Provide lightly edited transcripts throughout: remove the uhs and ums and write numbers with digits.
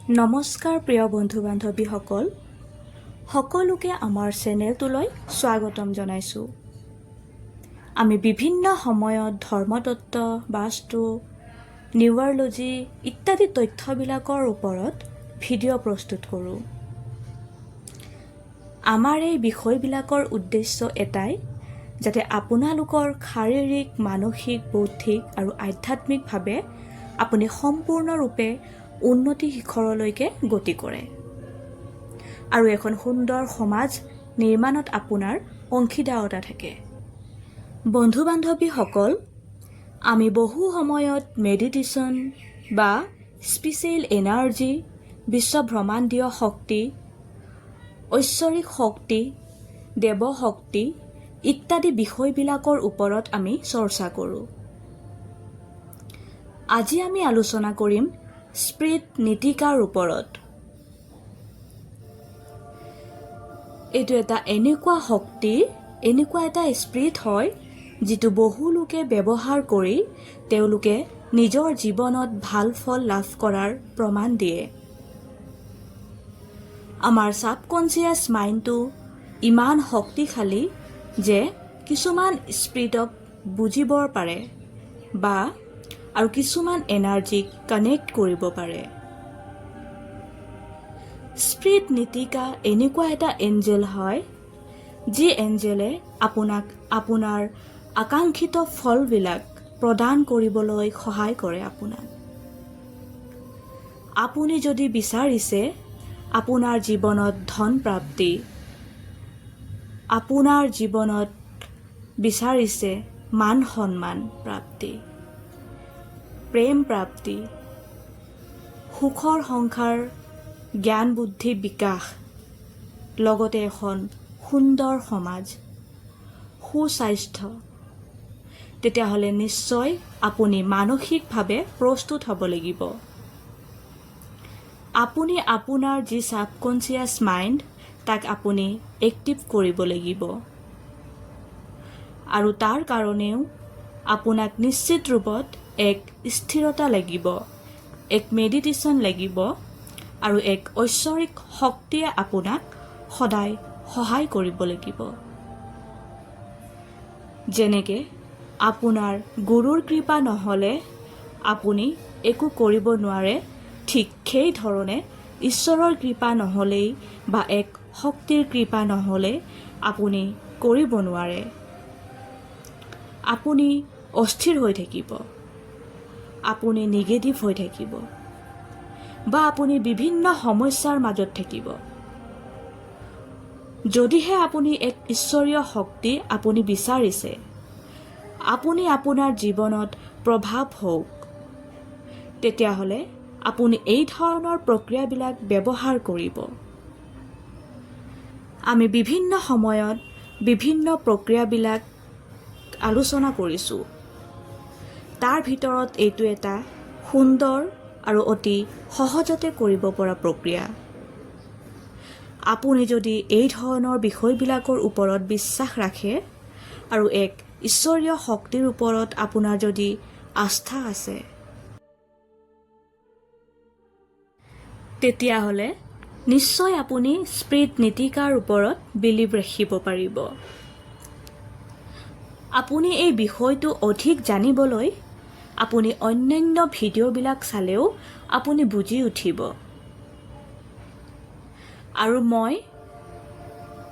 নমস্কাৰ প্ৰিয় বন্ধু বান্ধৱীসকল, সকলোকে আমাৰ চেনেলটোলৈ স্বাগতম জনাইছোঁ। আমি বিভিন্ন সময়ত ধৰ্মতত্ত্ব, বাস্তু, নিউমাৰলজি ইত্যাদি তথ্যবিলাকৰ ওপৰত ভিডিঅ' প্ৰস্তুত কৰোঁ। আমাৰ এই বিষয়বিলাকৰ উদ্দেশ্য এটাই, যাতে আপোনালোকৰ শাৰীৰিক, মানসিক, বৌদ্ধিক আৰু আধ্যাত্মিকভাৱে আপুনি সম্পূৰ্ণৰূপে উন্নতি শিখৰলৈকে গতি কৰে আৰু এখন সুন্দৰ সমাজ নিৰ্মাণত আপোনাৰ অংশীদাৰতা থাকে। বন্ধু বান্ধৱীসকল, আমি বহু সময়ত মেডিটেশ্যন বা স্পিৰিচুৱেল এনাৰ্জি, বিশ্ব ব্ৰহ্মাণ্ডীয় শক্তি, ঐশ্বৰিক শক্তি, দেৱশক্তি ইত্যাদি বিষয়বিলাকৰ ওপৰত আমি চৰ্চা কৰোঁ। আজি আমি আলোচনা কৰিম স্পিৰিট নীতিকাৰ ওপৰত। এইটো এটা এনেকুৱা শক্তি, এনেকুৱা এটা স্পিৰিট হয়, যিটো বহু লোকে ব্যৱহাৰ কৰি তেওঁলোকে নিজৰ জীৱনত ভাল ফল লাভ কৰাৰ প্ৰমাণ দিয়ে। আমাৰ ছাবকনচিয়াছ মাইণ্ডটো ইমান শক্তিশালী যে কিছুমান স্পিৰিটক বুজিব পাৰে বা আৰু কিছুমান এনাৰ্জিক কানেক্ট কৰিব পাৰে। স্পিৰিট নীতিকা এনেকুৱা এটা এঞ্জেল হয়, যি এঞ্জেলে আপোনাক আপোনাৰ আকাংক্ষিত ফলবিলাক প্ৰদান কৰিবলৈ সহায় কৰে। আপুনি যদি বিচাৰিছে আপোনাৰ জীৱনত ধন প্ৰাপ্তি, আপোনাৰ জীৱনত বিচাৰিছে মান সন্মান প্ৰাপ্তি, প্ৰেম প্ৰাপ্তি, সুখৰ সংসাৰ, জ্ঞান বুদ্ধি বিকাশ, লগতে এখন সুন্দৰ সমাজ, সুস্বাস্থ্য, তেতিয়াহ'লে নিশ্চয় আপুনি মানসিকভাৱে প্ৰস্তুত হ'ব লাগিব। আপুনি আপোনাৰ যি ছাবকনচিয়াছ মাইণ্ড, তাক আপুনি এক্টিভ কৰিব লাগিব আৰু তাৰ কাৰণেও আপোনাক নিশ্চিত ৰূপত এক স্থিৰতা লাগিব, এক মেডিটেশ্যন লাগিব আৰু এক ঐশ্বৰিক শক্তিয়ে আপোনাক সদায় সহায় কৰিব লাগিব। যেনেকৈ আপোনাৰ গুৰুৰ কৃপা নহ'লে আপুনি একো কৰিব নোৱাৰে, ঠিক সেই ধৰণে ঈশ্বৰৰ কৃপা নহ'লেই বা এক শক্তিৰ কৃপা নহ'লে আপুনি কৰিব নোৱাৰে। আপুনি অস্থিৰ হৈ থাকিব, আপুনি নিগেটিভ হৈ থাকিব বা আপুনি বিভিন্ন সমস্যাৰ মাজত থাকিব। যদিহে আপুনি এক ঈশ্বৰীয় শক্তি আপুনি বিচাৰিছে, আপুনি আপোনাৰ জীৱনত প্ৰভাৱ হওক, তেতিয়াহ'লে আপুনি এই ধৰণৰ প্ৰক্ৰিয়াবিলাক ব্যৱহাৰ কৰিব। আমি বিভিন্ন সময়ত বিভিন্ন প্ৰক্ৰিয়াবিলাক আলোচনা কৰিছোঁ। তাৰ ভিতৰত এইটো এটা সুন্দৰ আৰু অতি সহজতে কৰিব পৰা প্ৰক্ৰিয়া। আপুনি যদি এই ধৰণৰ বিষয়বিলাকৰ ওপৰত বিশ্বাস ৰাখে আৰু এক ঈশ্বৰীয় শক্তিৰ ওপৰত আপোনাৰ যদি আস্থা আছে, তেতিয়াহ'লে নিশ্চয় আপুনি স্পিৰিট নীতিকাৰ ওপৰত বিলিভ ৰাখিব পাৰিব। আপুনি এই বিষয়টো অধিক জানিবলৈ আপুনি অন্যান্য ভিডিঅ'বিলাক চালেও আপুনি বুজি উঠিব। আৰু মই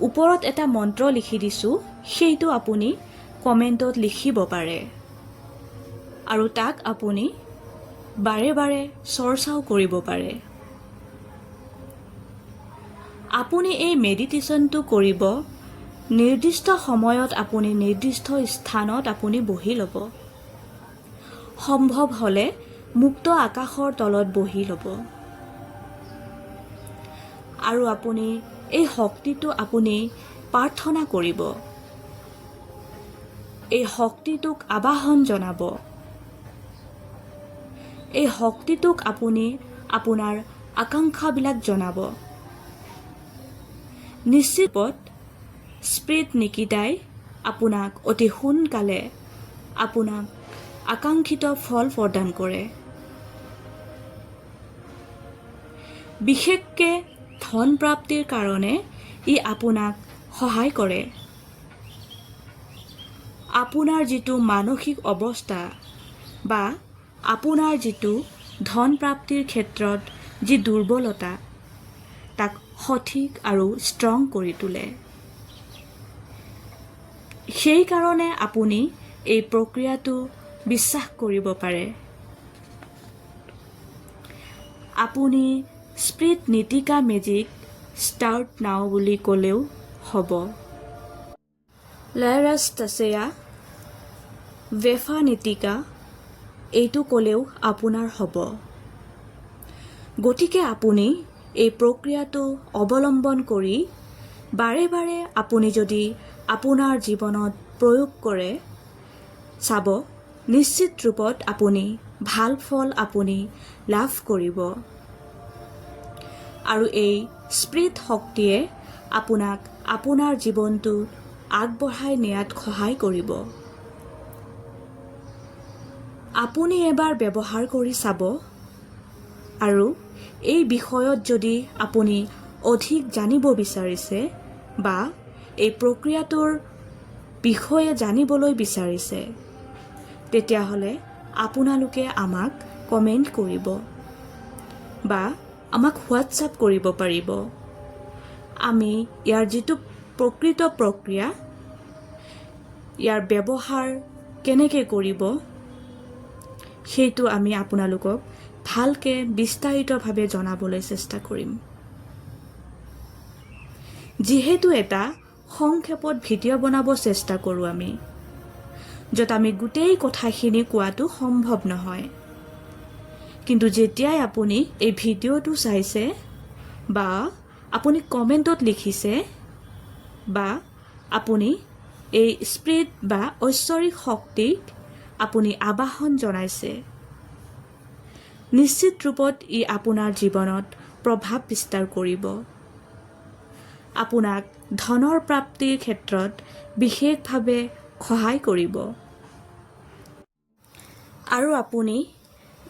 ওপৰত এটা মন্ত্ৰ লিখি দিছোঁ, সেইটো আপুনি কমেণ্টত লিখিব পাৰে আৰু তাক আপুনি বাৰে বাৰে চৰ্চাও কৰিব পাৰে। আপুনি এই মেডিটেশ্যনটো কৰিব নিৰ্দিষ্ট সময়ত, আপুনি নিৰ্দিষ্ট স্থানত আপুনি বহি ল'ব। সম্ভৱ হ'লে মুক্ত আকাশৰ তলত বহি ল'ব আৰু আপুনি এই শক্তিটো আপুনি প্ৰাৰ্থনা কৰিব, এই শক্তিটোক আবাহন জনাব, এই শক্তিটোক আপুনি আপোনাৰ আকাংক্ষাবিলাক জনাব। নিশ্চিতপদ স্পিৰিট নিকিতাই আপোনাক অতি সোনকালে আপোনাক আকাংক্ষিত ফল প্ৰদান কৰে। বিশেষকৈ ধন প্ৰাপ্তিৰ কাৰণে ই আপোনাক সহায় কৰে। আপোনাৰ যিটো মানসিক অৱস্থা বা আপোনাৰ যিটো ধন প্ৰাপ্তিৰ ক্ষেত্ৰত যি দুৰ্বলতা তাক সঠিক আৰু ষ্ট্ৰং কৰি তোলে। সেইকাৰণে আপুনি এই প্ৰক্ৰিয়াটো বিশ্বাস কৰিব পাৰে। আপুনি স্প্ৰিট নীতিকা মেজিক ষ্টাৰ্ট নাও বুলি ক'লেও হ'ব। লেৰাষ্টাছেয়া ৱেফা নীতিকা এইটো ক'লেও আপোনাৰ হ'ব। গতিকে আপুনি এই প্ৰক্ৰিয়াটো অৱলম্বন কৰি বাৰে বাৰে আপুনি যদি আপোনাৰ জীৱনত প্ৰয়োগ কৰে চাব, নিশ্চিত ৰূপত আপুনি ভাল ফল আপুনি লাভ কৰিব। আৰু এই স্প্ৰিট শক্তিয়ে আপোনাক আপোনাৰ জীৱনটো আগবঢ়াই নিয়াত সহায় কৰিব। আপুনি এবাৰ ব্যৱহাৰ কৰি চাব আৰু এই বিষয়ত যদি আপুনি অধিক জানিব বিচাৰিছে বা এই প্ৰক্ৰিয়াটোৰ বিষয়ে জানিবলৈ বিচাৰিছে তেতিয়াহ'লে আপোনালোকে আমাক কমেণ্ট কৰিব বা আমাক হোৱাটছআপ কৰিব পাৰিব। আমি ইয়াৰ যিটো প্ৰকৃত প্ৰক্ৰিয়া ইয়াৰ ব্যৱহাৰ কেনেকৈ কৰিব সেইটো আমি আপোনালোকক ভালকৈ বিস্তাৰিতভাৱে জনাবলৈ চেষ্টা কৰিম। যিহেতু এটা সংক্ষেপত ভিডিঅ' বনাব চেষ্টা কৰোঁ আমি, য'ত আমি গোটেই কথাখিনি কোৱাটো সম্ভৱ নহয়। কিন্তু যেতিয়াই আপুনি এই ভিডিঅ'টো চাইছে বা আপুনি কমেণ্টত লিখিছে বা আপুনি এই স্প্ৰিট বা ঐশ্বৰিক শক্তিক আপুনি আবাহন জনাইছে, নিশ্চিত ৰূপত ই আপোনাৰ জীৱনত প্ৰভাৱ বিস্তাৰ কৰিব। আপোনাক ধনৰ প্ৰাপ্তিৰ ক্ষেত্ৰত বিশেষভাৱে সহায় কৰিব আৰু আপুনি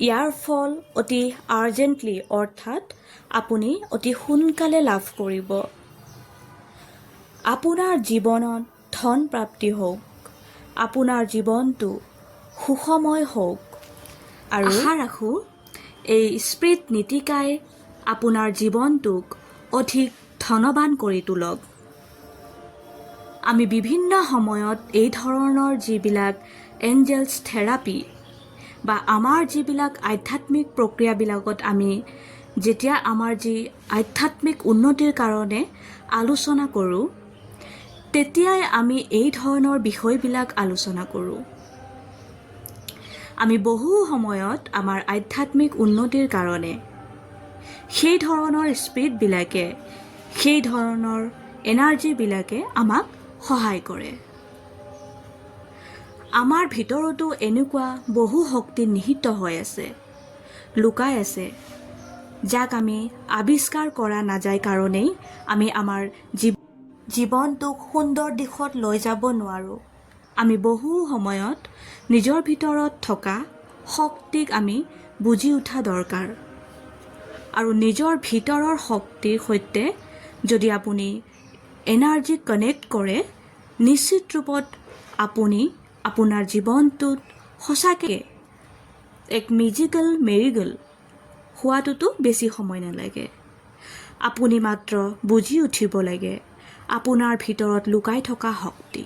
ইয়াৰ ফল অতি আৰ্জেণ্টলি অৰ্থাৎ আপুনি অতি সোনকালে লাভ কৰিব। আপোনাৰ জীৱনত ধন প্ৰাপ্তি হওক, আপোনাৰ জীৱনটো সুখময় হওক আৰু আশা ৰাখোঁ এই স্প্ৰিট নীতিকাই আপোনাৰ জীৱনটোক অধিক ধনৱান কৰি তোলক। আমি বিভিন্ন সময়ত এই ধৰণৰ যিবিলাক এঞ্জেলছ থেৰাপি বা আমাৰ যিবিলাক আধ্যাত্মিক প্ৰক্ৰিয়াবিলাকত আমি যেতিয়া আমাৰ যি আধ্যাত্মিক উন্নতিৰ কাৰণে আলোচনা কৰোঁ তেতিয়াই আমি এই ধৰণৰ বিষয়বিলাক আলোচনা কৰোঁ। আমি বহু সময়ত আমাৰ আধ্যাত্মিক উন্নতিৰ কাৰণে সেই ধৰণৰ স্পিৰিটবিলাকে সেই ধৰণৰ এনাৰ্জিবিলাকে আমাক সহায় কৰে। আমাৰ ভিতৰতো এনেকুৱা বহু শক্তি নিহিত হৈ আছে, লুকাই আছে, যাক আমি আৱিষ্কাৰ কৰা নাযায় কাৰণেই আমি আমাৰ জীৱনটোক সুন্দৰ দিশত লৈ যাব নোৱাৰোঁ। আমি বহু সময়ত নিজৰ ভিতৰত থকা শক্তিক আমি বুজি উঠা দৰকাৰ আৰু নিজৰ ভিতৰৰ শক্তিৰ সৈতে যদি আপুনি এনাৰ্জি কানেক্ট কৰে নিশ্চিত ৰূপত আপুনি আপোনাৰ জীৱনটোত সঁচাকৈ এক মেজিকেল মেৰিগল হোৱাটোতো বেছি সময় নালাগে। আপুনি মাত্ৰ বুজি উঠিব লাগে আপোনাৰ ভিতৰত লুকাই থকা শক্তি।